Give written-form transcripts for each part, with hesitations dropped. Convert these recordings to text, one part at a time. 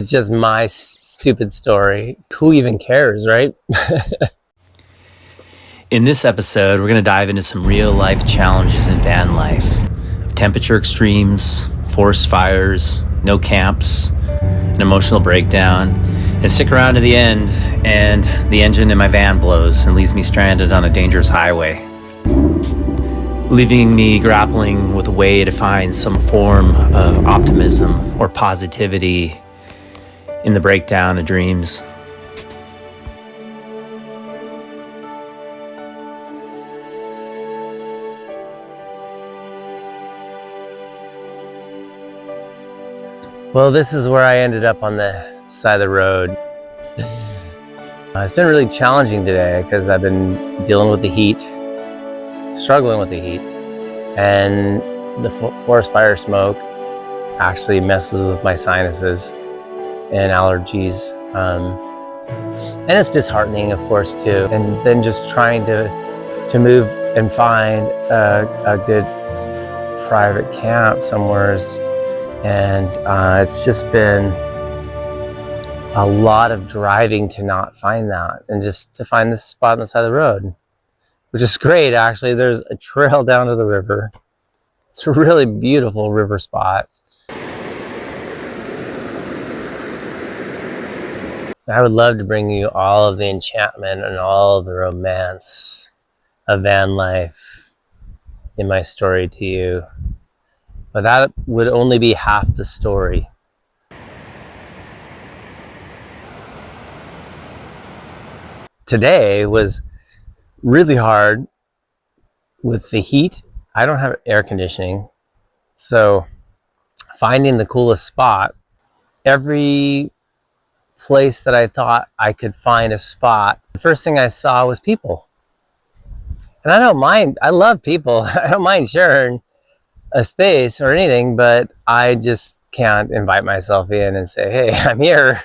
It's just my stupid story. Who even cares, right? In this episode, we're going to dive into some real life challenges in van life. Temperature extremes, forest fires, no camps, an emotional breakdown. And stick around to the end, and the engine in my van blows and leaves me stranded on a dangerous highway, leaving me grappling with a way to find some form of optimism or positivity in the breakdown of dreams. Well, this is where I ended up on the side of the road. It's been really challenging today because I've been dealing with the heat, struggling with the heat, and the forest fire smoke actually messes with my sinuses and allergies. And it's disheartening, of course, too. And then just trying to move and find a good private camp somewhere. And it's just been a lot of driving to not find that, and just to find this spot on the side of the road, which is great, actually. There's a trail down to the river. It's a really beautiful river spot. I would love to bring you all of the enchantment and all of the romance of van life in my story to you, but that would only be half the story. Today was really hard with the heat. I don't have air conditioning, so finding the coolest spot, every place that I thought I could find a spot, the first thing I saw was people. And I don't mind, I love people. I don't mind sharing a space or anything, but I just can't invite myself in and say, hey, I'm here,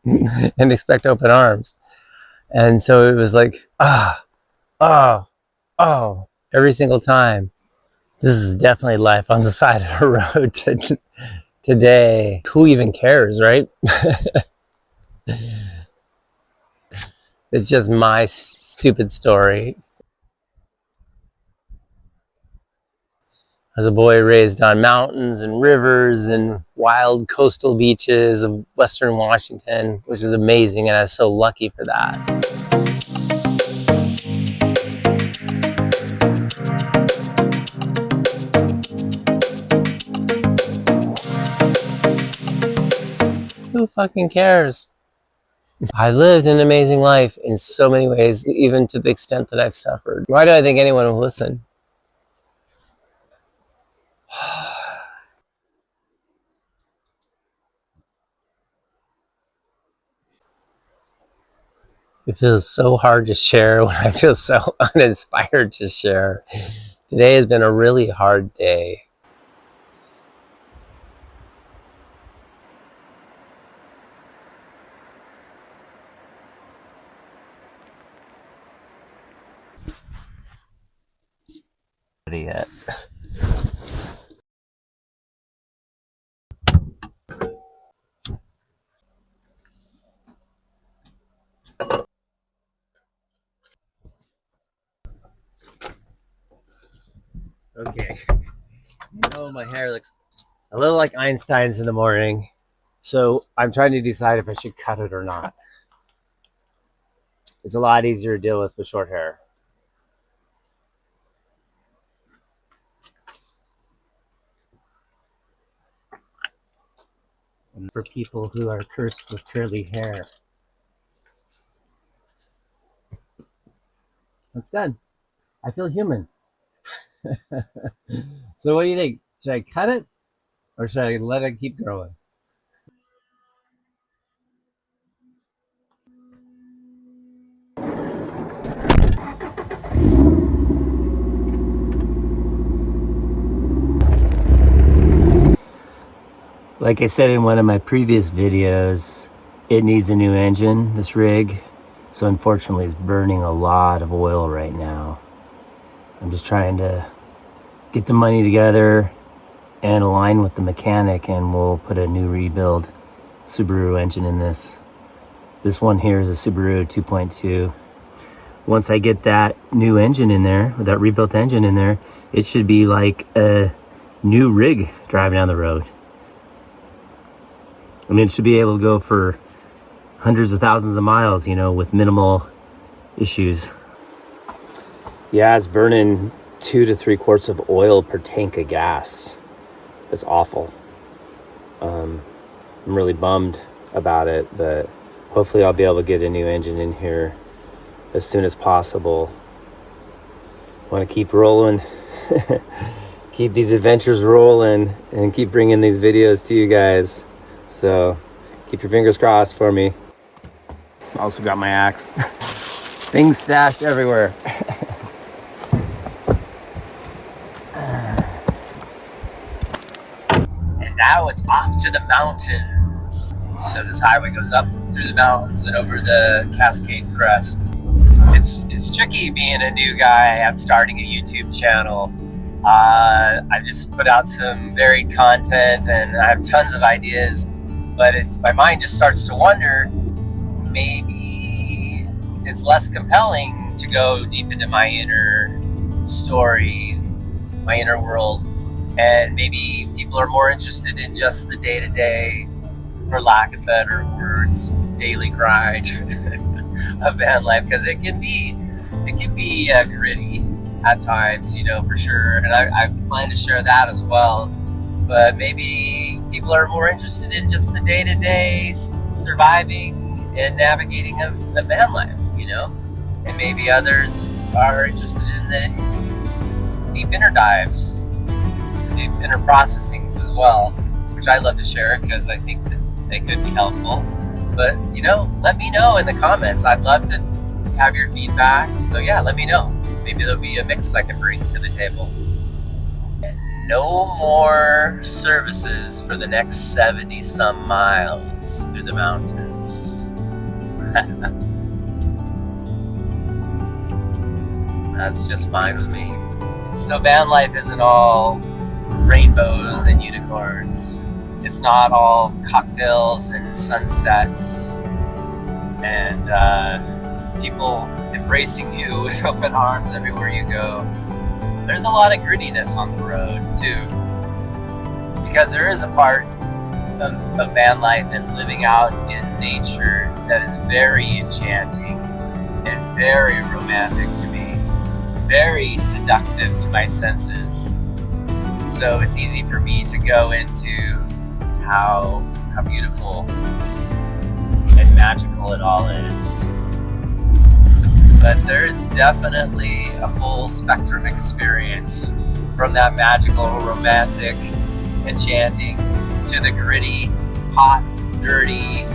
and expect open arms. And so it was like, oh, every single time. This is definitely life on the side of the road today. Who even cares, right? It's just my stupid story. As a boy raised on mountains and rivers and wild coastal beaches of Western Washington, which is amazing, and I was so lucky for that. Who fucking cares? I lived an amazing life in so many ways, even to the extent that I've suffered. Why do I think anyone will listen? It feels so hard to share when I feel so uninspired to share. Today has been a really hard day. Yet. Okay. My hair looks a little like Einstein's in the morning, so I'm trying to decide if I should cut it or not. It's a lot easier to deal with short hair. And for people who are cursed with curly hair, it's done. I feel human. So what do you think? Should I cut it or should I let it keep growing? Like I said in one of my previous videos, it needs a new engine, this rig. So unfortunately it's burning a lot of oil right now. I'm just trying to get the money together and align with the mechanic, and we'll put a new rebuild Subaru engine in this. This one here is a Subaru 2.2. Once I get that new engine in there, or that rebuilt engine in there, it should be like a new rig driving down the road. I mean, it should be able to go for hundreds of thousands of miles, you know, with minimal issues. Yeah, it's burning 2 to 3 quarts of oil per tank of gas. It's awful. I'm really bummed about it, but hopefully I'll be able to get a new engine in here as soon as possible. Want to keep rolling, keep these adventures rolling, and keep bringing these videos to you guys. So keep your fingers crossed for me. Also got my axe. Things stashed everywhere. And now it's off to the mountains. So this highway goes up through the mountains and over the Cascade Crest. It's tricky being a new guy at starting a YouTube channel. I've just put out some varied content and I have tons of ideas, but my mind just starts to wonder, maybe it's less compelling to go deep into my inner story, my inner world, and maybe people are more interested in just the day-to-day, for lack of better words, daily grind of van life, because it can be gritty at times, you know, for sure, and I plan to share that as well. But maybe people are more interested in just the day-to-day surviving and navigating of van life, you know, and maybe others are interested in the deep inner dives, deep inner processings as well, which I love to share because I think that they could be helpful. But, you know, let me know in the comments. I'd love to have your feedback. So yeah, let me know. Maybe there'll be a mix I can bring to the table. And no more services for the next 70 some miles through the mountains. That's just fine with me. So van life isn't all rainbows and unicorns. It's not all cocktails and sunsets and people embracing you with open arms everywhere you go. There's a lot of grittiness on the road too, because there is a part of van life and living out in nature that is very enchanting and very romantic to me, very seductive to my senses. So it's easy for me to go into how beautiful and magical it all is. But there's definitely a full spectrum experience, from that magical, romantic, enchanting, to the gritty, hot, dirty,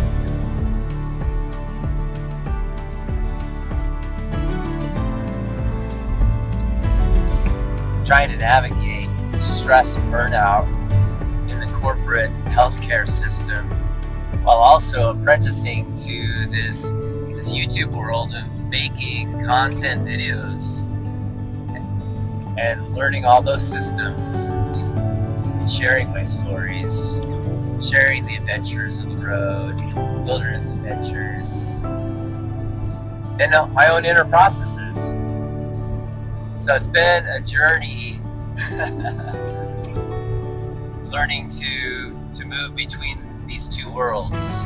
trying to navigate stress and burnout in the corporate healthcare system, while also apprenticing to this YouTube world of making content videos and learning all those systems, sharing my stories, sharing the adventures of the road, wilderness adventures, and my own inner processes. So it's been a journey learning to move between these two worlds.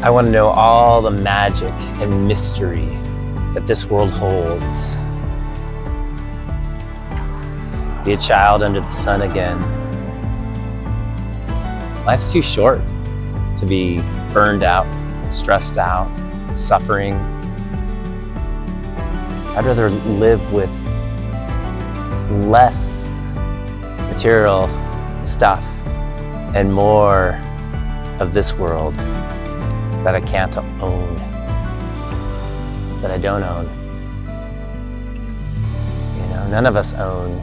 I want to know all the magic and mystery that this world holds. Be a child under the sun again. Life's too short to be burned out, stressed out, suffering. I'd rather live with less material stuff and more of this world that I can't own, that I don't own. You know, none of us own,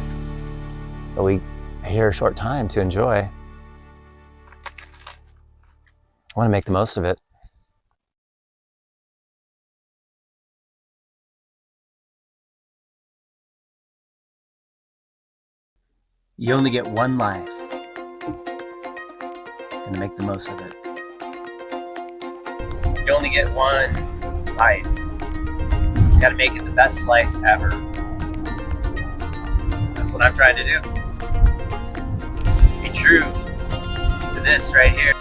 but we are here a short time to enjoy. I want to make the most of it. You only get one life, and make the most of it. You only get one life. You gotta make it the best life ever. That's what I'm trying to do. Be true to this right here.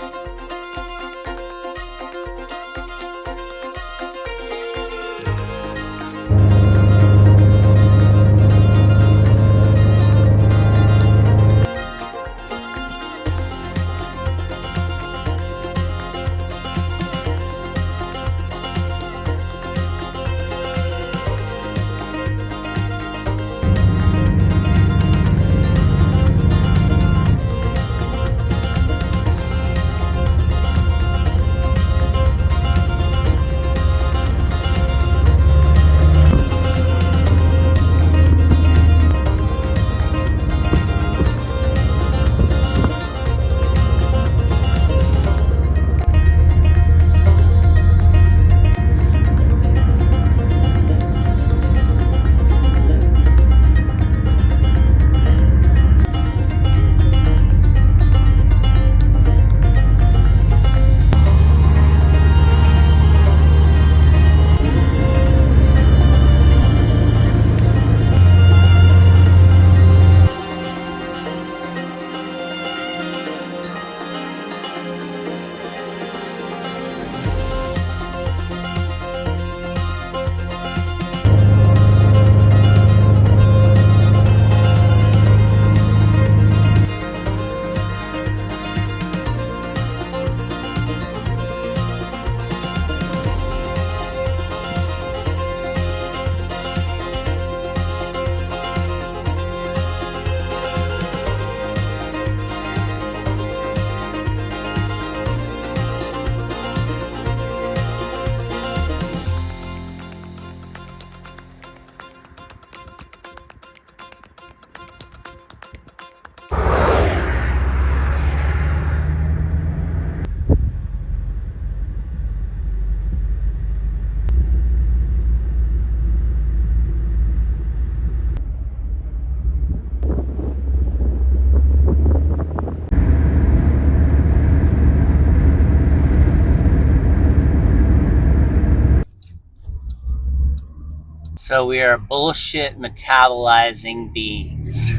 So we are bullshit metabolizing beings.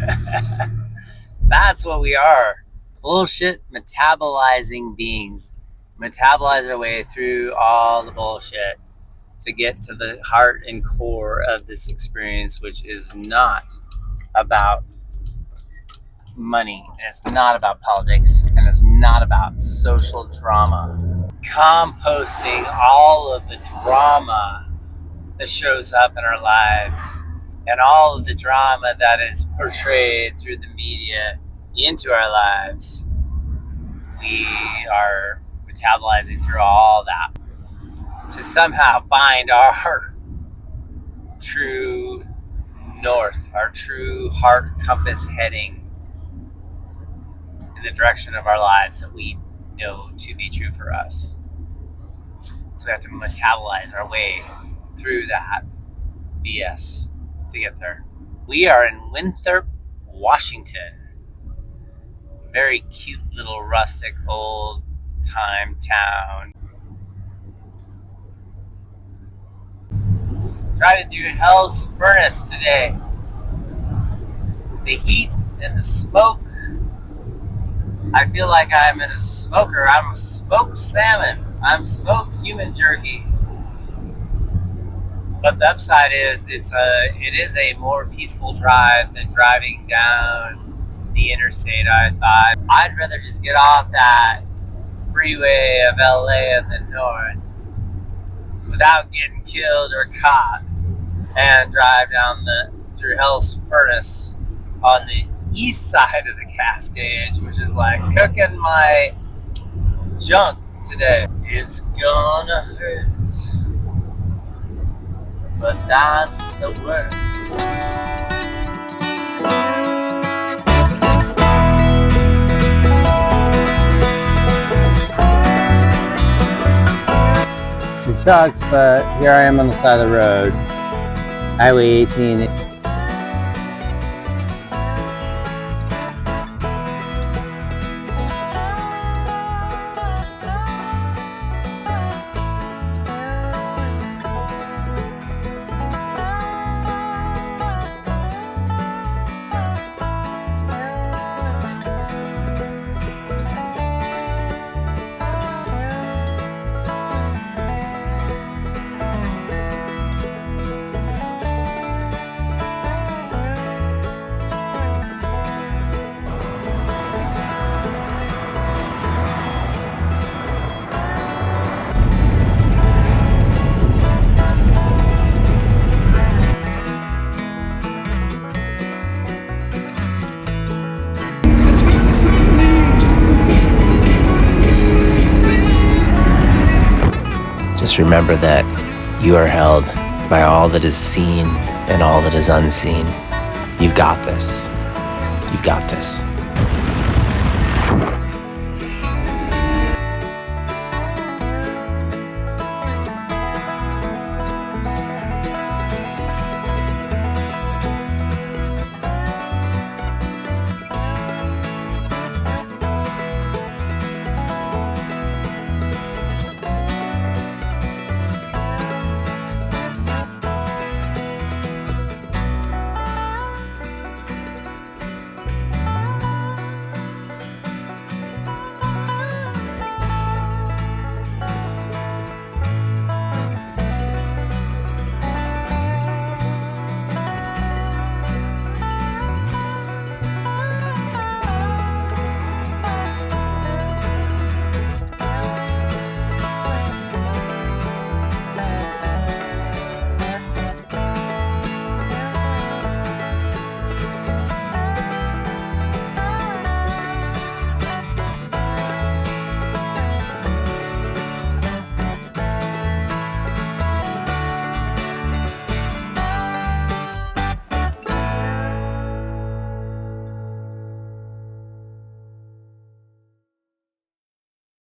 That's what we are. Bullshit metabolizing beings. Metabolize our way through all the bullshit to get to the heart and core of this experience, which is not about money, and it's not about politics, and it's not about social drama. Composting all of the drama that shows up in our lives and all of the drama that is portrayed through the media into our lives. We are metabolizing through all that to somehow find our true north, our true heart compass heading in the direction of our lives that we know to be true for us. So we have to metabolize our way through that BS to get there. We are in Winthrop, Washington. Very cute little rustic old time town. Driving through hell's furnace today. The heat and the smoke. I feel like I'm in a smoker. I'm a smoked salmon. I'm smoked human jerky. But the upside is it is a more peaceful drive than driving down the interstate I-5. I'd rather just get off that freeway of LA in the north without getting killed or caught and drive down through hell's furnace on the east side of the Cascades, which is like cooking my junk today. It's gonna hurt, but that's the word. It sucks, but here I am on the side of the road. Highway 18. Just remember that you are held by all that is seen and all that is unseen. You've got this. You've got this.